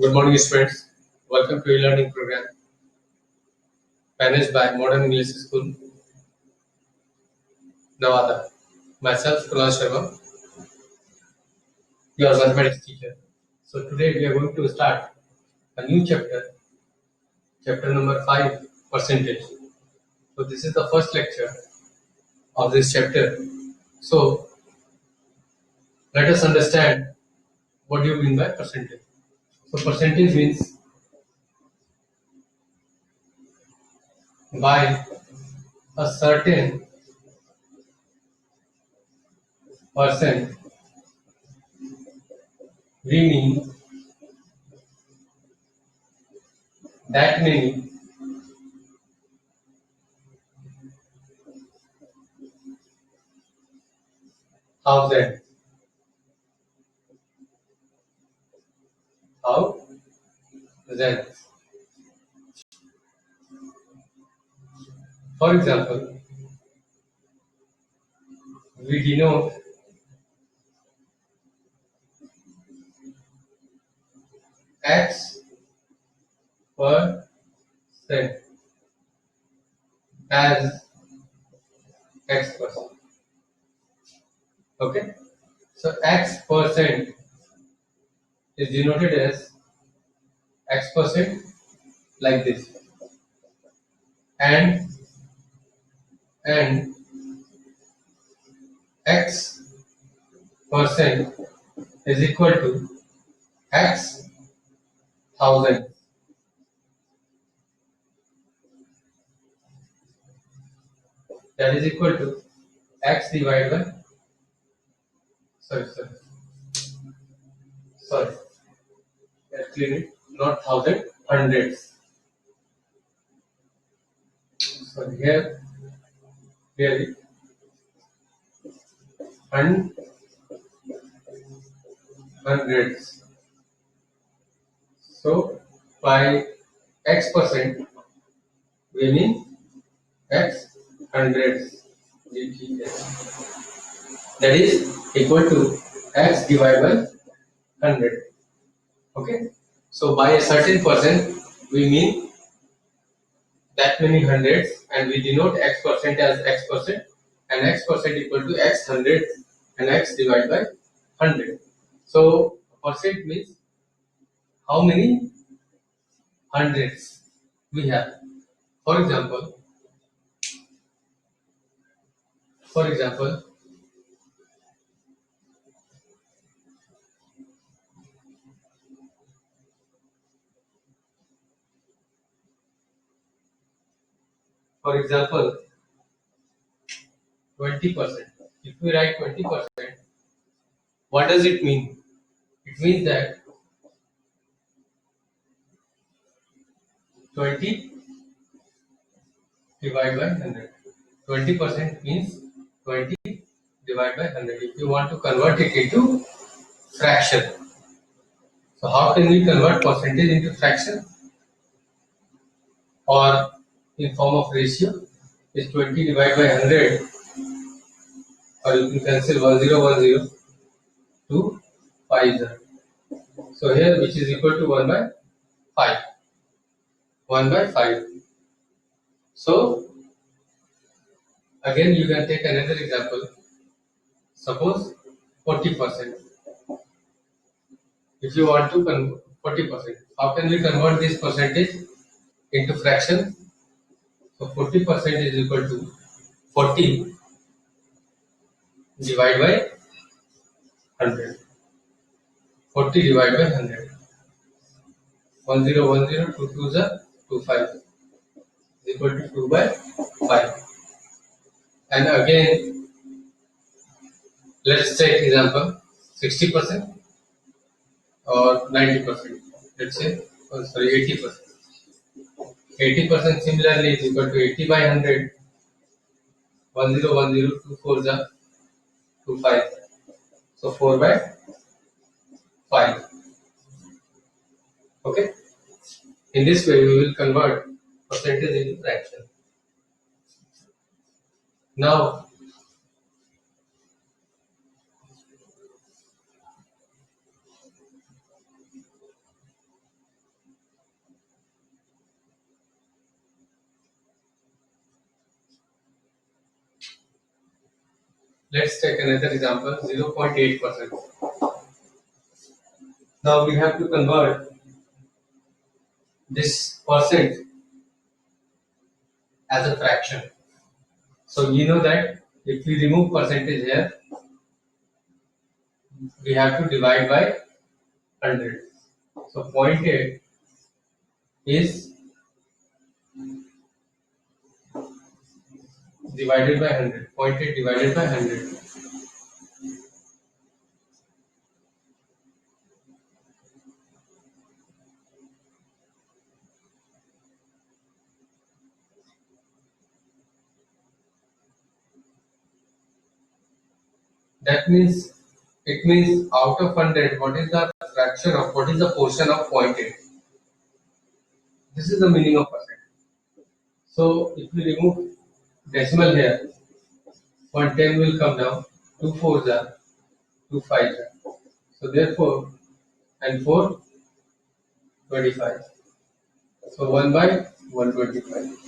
Good morning, students. Welcome to e-learning program managed by Modern English School, Nevada. Myself, Kunal Sharma, your mathematics teacher. So today we are going to start a new chapter, chapter number 5, percentage. So this is the first lecture of this chapter. So let us understand what do you mean by percentage. So percentage means by a certain percent, we mean that many thousand thousands. For example, we denote X percent as X percent. Okay, so X percent is denoted as X percent like this, and and X percent is equal to X thousand. That is equal to X divided by sorry sorry sorry. Let's clean it. Not thousand, hundreds. So here hundreds. So by X percent we mean X hundreds. That is equal to X divided by 100. Okay. So by a certain percent we mean that many hundreds, and we denote X percent as X percent, and X percent equal to X hundred, and X divided by 100. So percent means how many hundreds we have. For example, for example, for example, 20%. If we write 20%, what does it mean? It means that 20 divided by 100. 20% means 20 divided by 100. If you want to convert it into fraction, so how can we convert percentage into fraction or in form of ratio? Is 20 divided by 100, or you can cancel 1010 to 5. So here, which is equal to 1 by 5. 1 by 5. So again, you can take another example. Suppose 40%. If you want to convert 40%, how can we convert this percentage into fraction? So 40% is equal to 40 divided by 100. 40 divided by 100. 1010, 2 2s are 25 is equal to 2 by 5. And again, let's take example 60% or 90%. Let's say, 80%. 80% similarly is equal to 80 by 100. 1010, 2 4s are 25. So 4 by 5. Okay. In this way, we will convert percentage into fraction. Now, Let's take another example, 0.8%. Now we have to convert this percent as a fraction. So you know that if we remove percentage here, we have to divide by 100. So 0.8 is divided by 100. 0.8 divided by 100. That means it means out of 100, what is the fraction of what is the portion of 0.8? This is the meaning of percent. So if we remove decimal here, 110 will come down, 2 4s are, 2 5s are. So therefore, and 4, 25. So 1 by 125.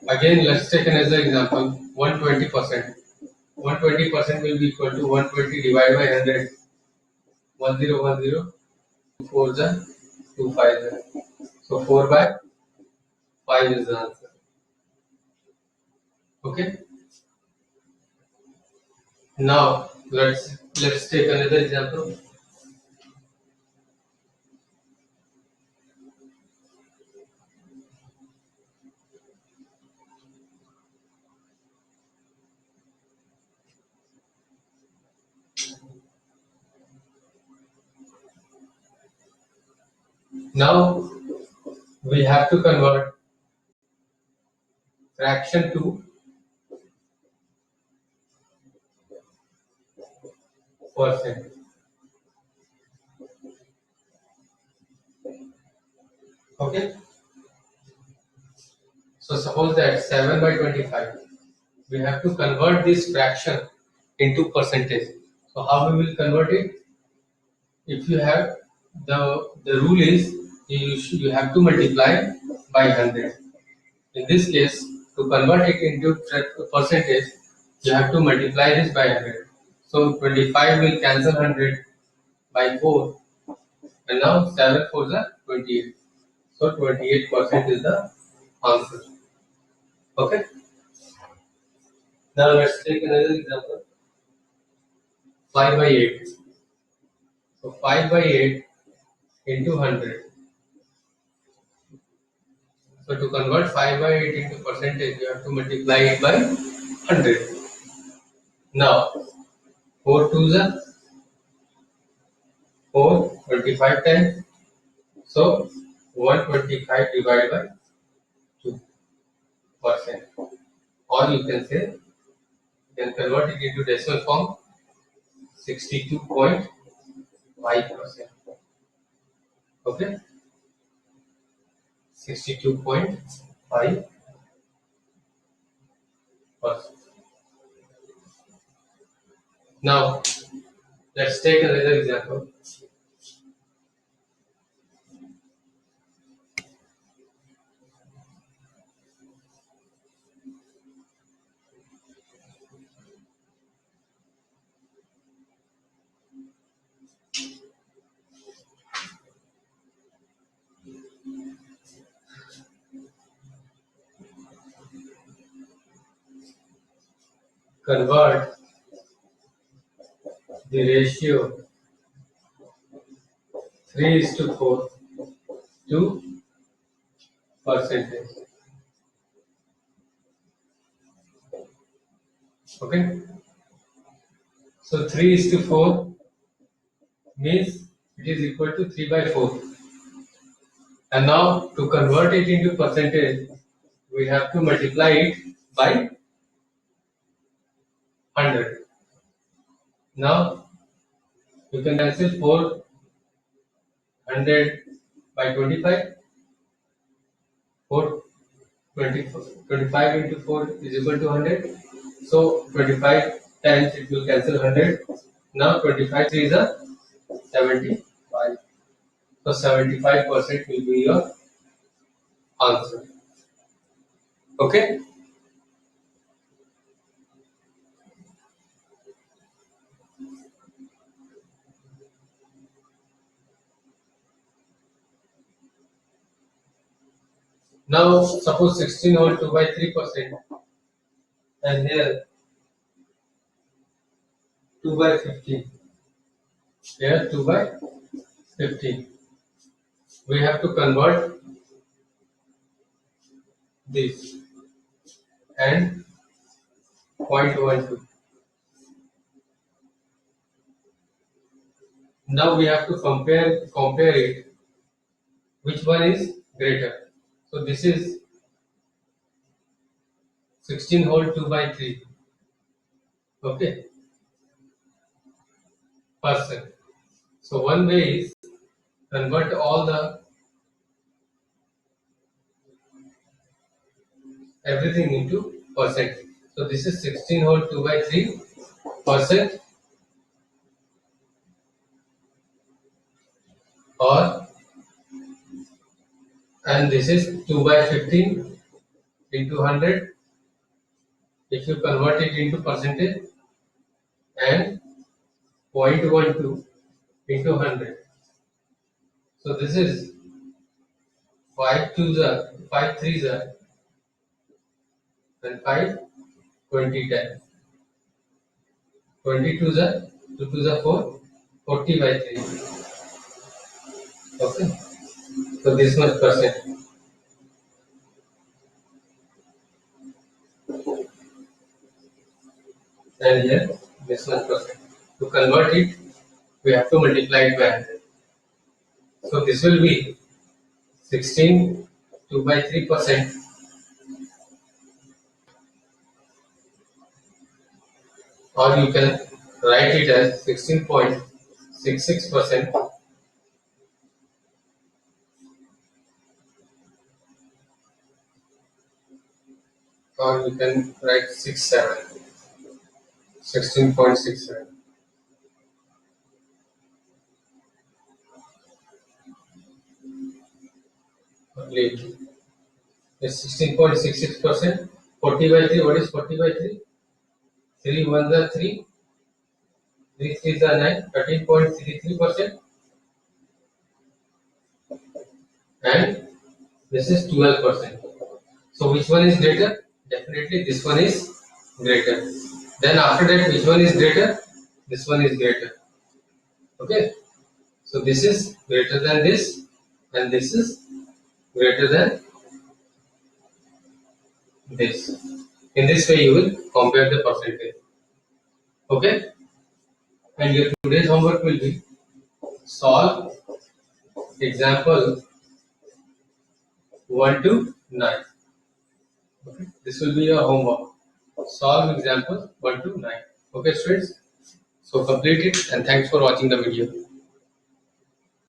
Again, let's take another example, 120%. 120% will be equal to 120 divided by 100. 1010, 2 4s are, 2 5s are. So 4 by 5 is the answer. Okay. Now let's take another example. Now we have to convert fraction to percent. Okay. So suppose that 7 by 25. We have to convert this fraction into percentage. So how we will convert it? If you have the rule is you have to multiply by 100. In this case, to convert it into percentage, you have to multiply this by 100. So 25 will cancel 100 by 4, and now 7 4s are 28. So 28% is the answer. Okay. Now let's take another example. 5 by 8. So 5 by 8 into 100. So to convert 5 by 8 into percentage, you have to multiply it by 100. Now 4 2s are 4, 25 times. So 125 divided by 2%. Or you can say, you can convert it into decimal form, 62.5%. Okay, 62.5%. Now let's take another example. Convert the ratio 3:4 to percentage. Okay, so 3:4 means it is equal to 3 by 4. And now to convert it into percentage, we have to multiply it by 100. Now you can cancel 400 by 25. 4 25 into 4 is equal to 100. So 25 times it will cancel 100. Now 25 is a 75. So 75% will be your answer. Okay. Now suppose 16 whole 2 by 3%, and here 2 by 15. Here 2 by 15. We have to convert this and 0.12. Now we have to compare it. Which one is greater? So this is 16 whole 2 by 3. Okay, percent. So one way is convert all the everything into percent. So this is 16 whole 2 by 3 percent, or and this is 2 by 15 into 100 if you convert it into percentage, and 0.12 into 100. So this is 5 2s are 5 3s are and 5 20 10. 22s are 2 2s are 4 40 by 3. Okay, so this much percent, and here this much percent. To convert it, we have to multiply it by 100. So this will be 16 2 by 3%, or you can write it as 16.66%, or you can write 16.67. Leave. It's 16.66%. 40 by 3. What is 40 by 3? 3 1s are 3. 3 3s are 9. 13.33%. And this is 12%. So which one is greater? Definitely this one is greater. Then after that, which one is greater? This one is greater. Okay. So this is greater than this, and this is greater than this. In this way, you will compare the percentage. Okay. And your today's homework will be solve example 1 to 9. Okay. This will be your homework. Solve example 1 to 9. Okay, students. So complete it, and thanks for watching the video.